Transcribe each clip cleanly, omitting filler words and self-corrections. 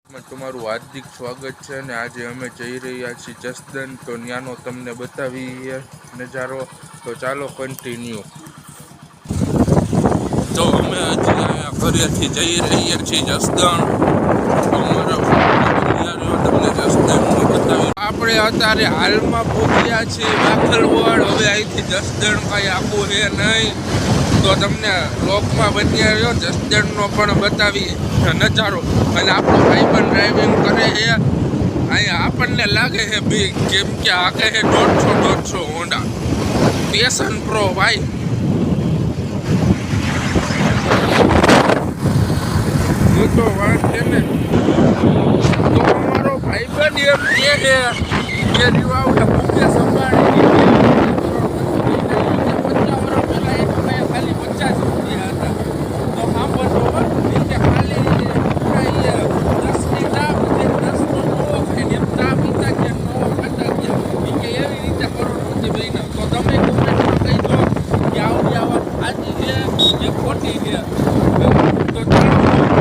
તમારું હાર્દિક સ્વાગત છે અને આજે અમે જઈ રહ્યા છીએ જસદણ, તો ત્યાંનો તમને બતાવીએ નજારો. તો ચાલો કન્ટિન્યુ. તો અમે હજી ઘરેથી જઈ રહ્યા છીએ જસદણ. તમને જસદણનું બતાવી. આપણે અત્યારે હાલમાં પહોંચ્યા છીએ બાખલવડ. હવે અહીંથી જસદણ કાંઈ આખું છે નહીં, તો તમને બ્લોગમાં બન્યા રહ્યો. જસદણનો પણ બતાવી નજારો. અને આપણો ભાઈબંધ ડ્રાઇવિંગ કરે છે. અહીંયા આપણને લાગે છે બી, કેમ કે આગે છે 150 હોન્ડા પેશન પ્રો ભાઈ. હું તો વાત છે ને, તો અમારો ભાઈબંધ એમ કહે છે કે રીવાવડે મૂકે સંભાળી 50 વર્ષ પહેલા એક ખાલી 50 રૂપિયા હતા. તો સાંભળો રીતે ખાલી 10ની ચા પીતે, 10નો નવો ખાઈને એમ ચા પીતા ગયા, નવો ખાતા ગયા. કે એવી રીતે કરોડપતિ બન્યા. તો તમે કોમેન્ટમાં કહી દો કે આવડી આ વાત સાચી છે કે ખોટી છે. તો ચાલો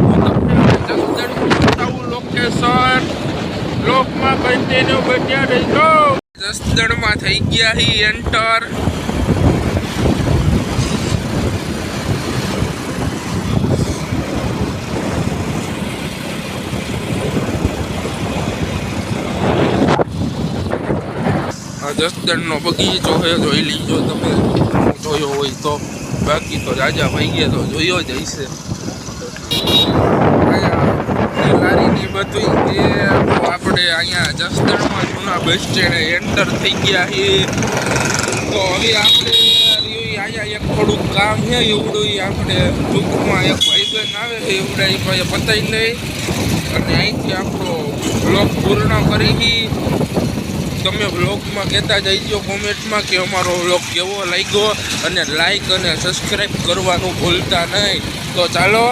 હું તમને જસદણનું બતાવું લોકેશન. બ્લોકમાં કન્ટિન્યુ બન્યા રહીજો. જસદણમાં થઈ ગયા હી એન્ટર. જસદણનો બગીચો છે, જોઈ લીજો તમે, જોયો હોય તો. બાકી તો રાજા ભાઈએ તો જોયો જ હશે. લારીની બધું એ આપણે અહીંયા જસદણમાં જૂના બસ સ્ટેન્ડે એન્ટર થઈ ગયા છીએ. તો હવે આપણે અહીંયા એક થોડુંક કામ છે, એવડું આપણે ટૂંકમાં એક ભાઈબંધ આવે છે એવડા એ ભાઈ પતાવી લઈ અને અહીંથી આપણો બ્લોગ પૂર્ણ કરી. તમે વ્લોગમાં કહેતા જઈજો કોમેન્ટમાં કે અમારો વ્લોગ કેવો લાગ્યો, અને લાઈક અને સબસ્ક્રાઈબ કરવાનું ભૂલતા નહીં. તો ચાલો.